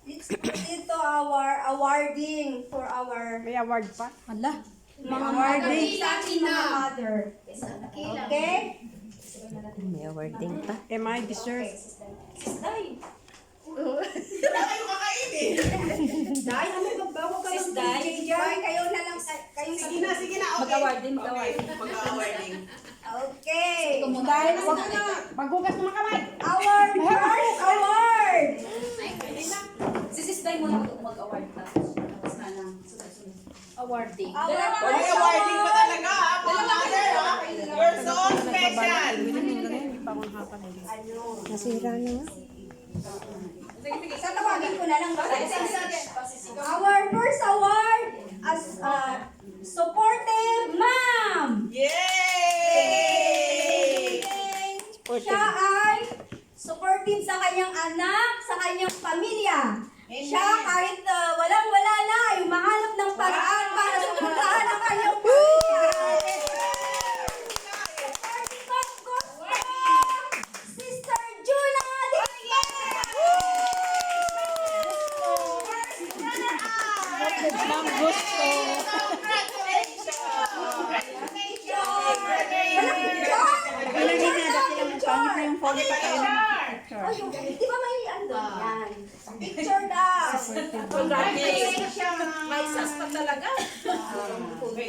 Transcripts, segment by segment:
It's ito our awarding for our May award pa? Hala. mga awarding sa ating mga mother. Okay? May awarding pa. Am I deserve? Tayo kakainin. Dahil naman magbawa ka ng DJ dyan. Kayo na lang. Kayo Sige na, sige na. Okay. Mag-awarding, Okay, mag-awarding. Okay. Dahil wag na. Maghugas ng mga kamay. Our first award. Si Sis Day mo na mag-award tapos na lang sunod-sunod. Awarding. Our May first awarding pa award. talaga, ha? Mga mother, ha? You're so special. Ano? Nasira na nga. Sa tawagin ko na lang ba? Our first award as supportive mom. Yay! Siya ay supportive sa kanyang anak, sa kanyang pamilya. Siya kahit walang-wala na ay umahanap ng paraan para suportahan ang kanyang pamilya. Supportive ang gusto, Sister Juna Dikpe! Ang gusto. Oh, yung, di ba may ano yan? Picture daw. May sas pa talaga.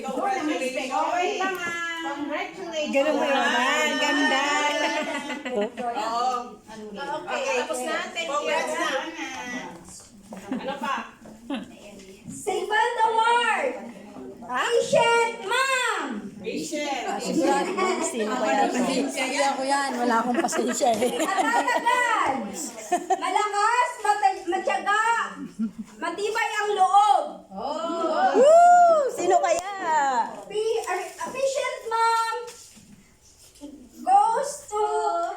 Congratulations. Ganun mo yun. Ganda. Oo. Okay, Tapos na. Congrats na. Ano pa? Second award. Patient Mom. Patient. Sino kaya? Hindi ako yan. Wala akong pasensya eh. Matatagad. Malakas, matyaga. Matibay ang loob. Woo! Sino kaya? Patient Mom goes to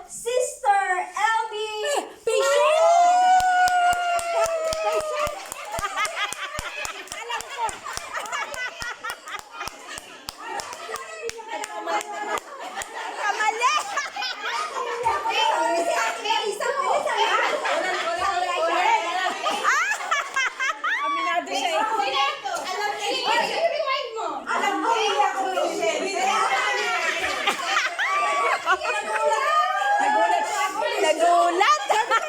Sister LB. Aminado siya eh. Alam ko, hindi ako patient. Nagulat siya ako. Nagulat!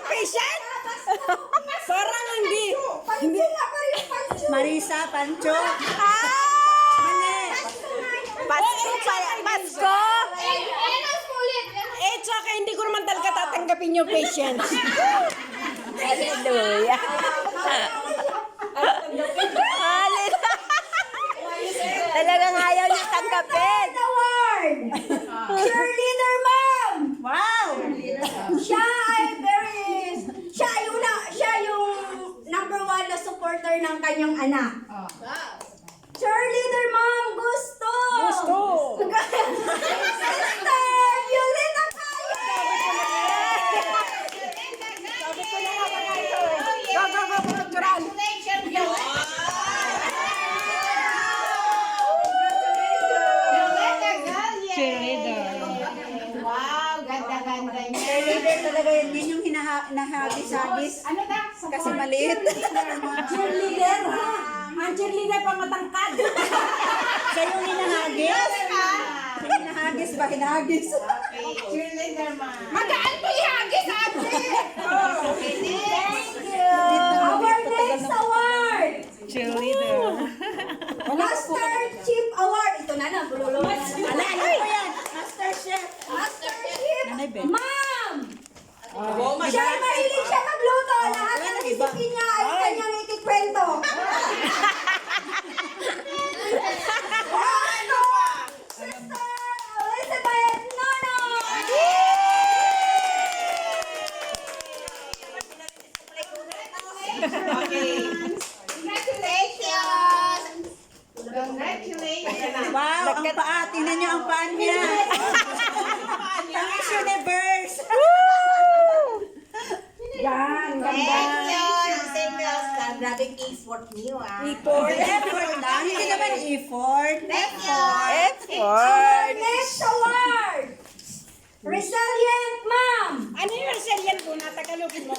Patient? Parang hindi. Hindi nga pa rin pancho. Marisa Pancho. Pasko pala. Pasko! Eh, tsaka hindi ko naman talaga tatanggapin yung patience. Hallelujah. Hallelujah. Talagang ayaw niya tanggapin. Third award. Cheerleader Mom. Wow! Siya yung number 1 na supporter ng kanyang anak. Cheerleader Mom, gusto! Gusto. Sister Violeta Calle! Sabi ko na nga ba kayo eh. Go, go, go, go, natural. Cheerleader talaga yan. Yan yung hinahagis-hagis. Ano na? Kasi maliit. Cheerleader. Ang cheerleader pa matangkad. Siya yung hinahagis. Yung hinahagis ba? Hinahagis. Magaan pa ihagis ate! Our next award! Cheerleader. Master Chief Award! Ito na na, bulolo na na. Ala, ano ko yan? Master Chef. Master Chief Nanay Ben. Ma'am! Oh my Siya ay God. mahilig siya magluto. Lahat wala ng iba. isipin niya ay kanyang ikikwento. Ano? Sister Elizabeth Nono! Okay. Wow, ang paa. Tingnan niyo ang paa niya. Miss Universe. Yan, ganda. Grabe effort niyo, ah. Effort. Effort lang. Hindi naman effort. Our Effort. next award! Resilient Mom! Ano yung resilient ko? Natagalogin mo.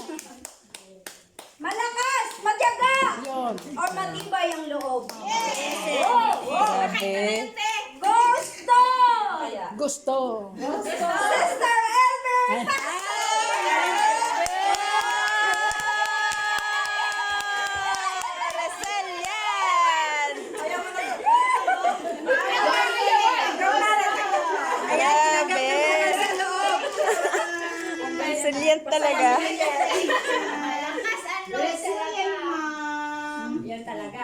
Malakas or matibay ang loob? Grabe. Gusto! Gusto. Sister Elmer! Rosel yan! Grabe! Ang resilient talaga. Yan talaga.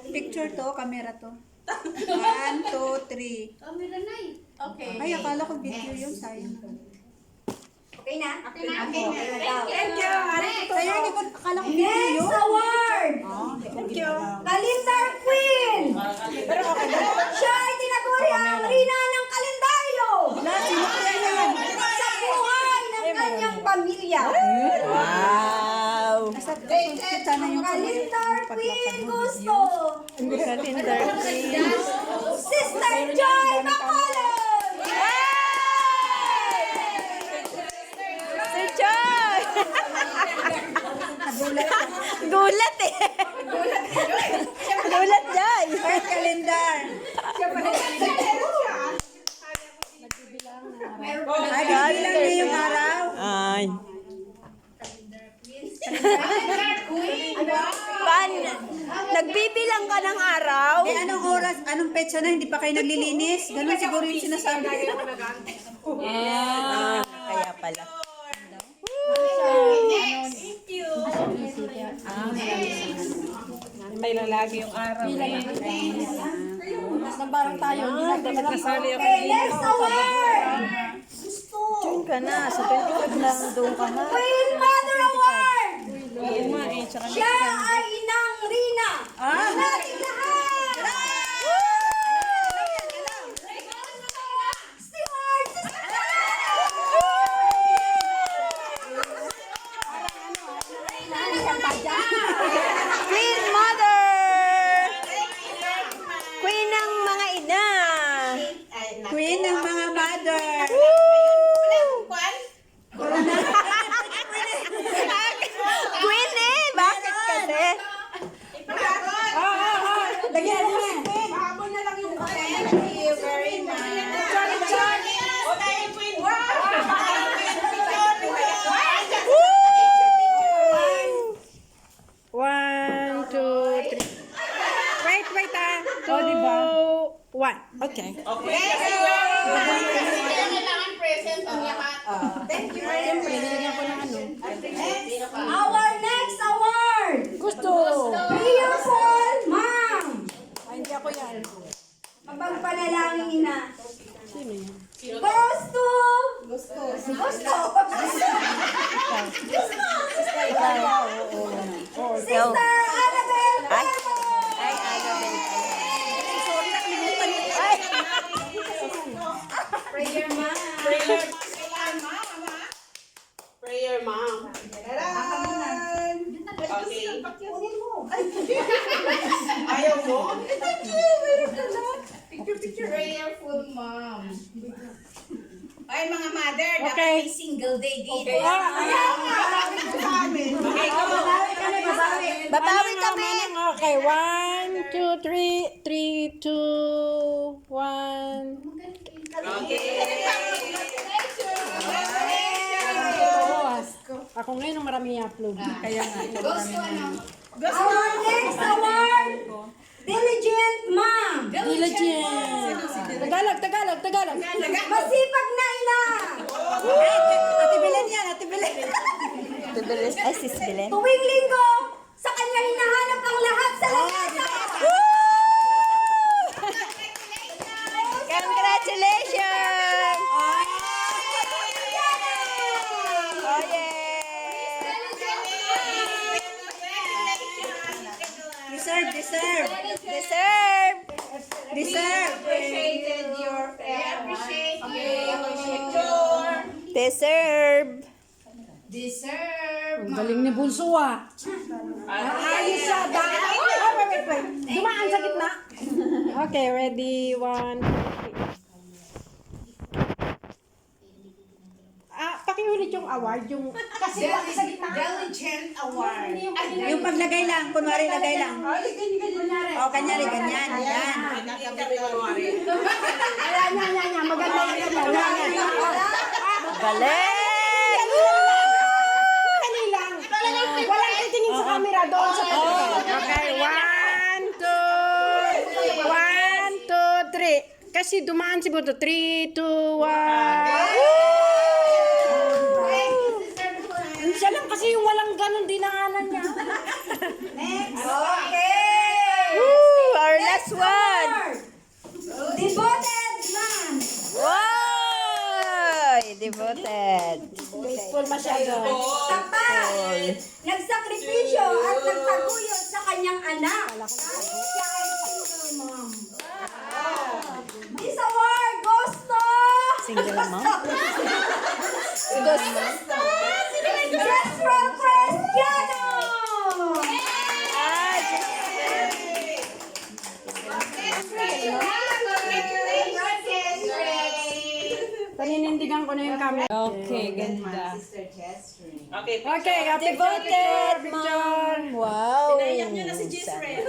Picture to, camera to. 1, 2, 3. Okay. Ay, akala ko video yun. Sayang. Okay na? Okay na. Thank you. Kaya hindi ko, akala ko video Next yun. award! Thank you. Calendar Queen! Siya ay tinaguri ang rina ng kalendaryo! Sino kaya yan? Sa buhay ng kanyang pamilya! Wow! Sana yung Calendar Queen gusto! Calendar queen. Sister Joy Bacolod! Sir Joy! Gulat eh. Gulat Joy. calendar. Ay, bibilang niya yung araw. Ay. Nagbibilang ka ng araw? Eh, anong oras, anong petsa na, hindi pa kayo naglilinis? Ganun siguro yung sinasabi. Kaya pala. May lalagi yung araw. Mas parang tayo. Nagkasali ako. Okay, next award! Gusto! Doon ka na. Sa 25 lang. Doon ka na. Queen Mother Award! Oo nga eh. Tsaka Siya ay inang Rina! Nating lahat! Steward! Queen Mother! Queen ng mga ina! Queen ng mga mother. Queen eh! Bakit kasi? Lagyan mo na. One, two, three. Wait ah. Two, one. Okay. Kailangan present ang lahat. Siyempre, nilagyan ko ng ano. Our next award! Gusto. Prayerful Mom! Ay, hindi ako yan. Mapagpanalangin ina. Sino yan? Gusto! Gusto! Gusto! Sister Annabelle Ay. Fermo! Ay, Annabelle. Prayer Mom! Prayer mom. Okay. Ayaw mo? Prayerful mom. Ay, mga mother, dapat may single day dito. Babawi kami! Okay, 1, 2, 3, 3, 2, 1. Ako ngayon ang marami i-upload. Kaya nga. Our next award! Diligent Mom! Diligent. Tagalog. Masipag na ina! Ate Belen yan, Ate Belen. Tubelis. Ay, sis Belen. Tuwing linggo, sa kanya hinahanap ang lahat sa lamesa! Congratulations! Oh, yeah! Deserve. Appreciated your appreciate Deserve. Ang galing ni Bunso ah. Ayos siya. Wait. Dumaan sa gitna. Okay, ready? 1, 2, 3. ulit yung award, yung... Kasi sa gitna. Diligent Award. Yung paglagay lang, kunwari lagay lang. O, kanyari, ganyan. Yan. Nya. Maganda yung ganyan. Galing! Dali lang. Walang titingin sa camera doon sa Okay, 1, 2, 3. Kasi dumaan si Boto. 3, 2, 1. Siya lang kasi yung walang ganun dinaanan niya. Okay! Woo! Our last one! Devoted man! Wow! Devoted. Faithful masyado. Tapat! Nagsakripisyo at nagtaguyod sa kanyang anak. Dahil siya ay single mom. This award goes to... Single mom? Jethro Cristiano! Ah, Paninindigan ko na yung camera. okay, ganda. Okay, happy Devoted picture. mom! Wow! Naiyak niya na si Jisrael.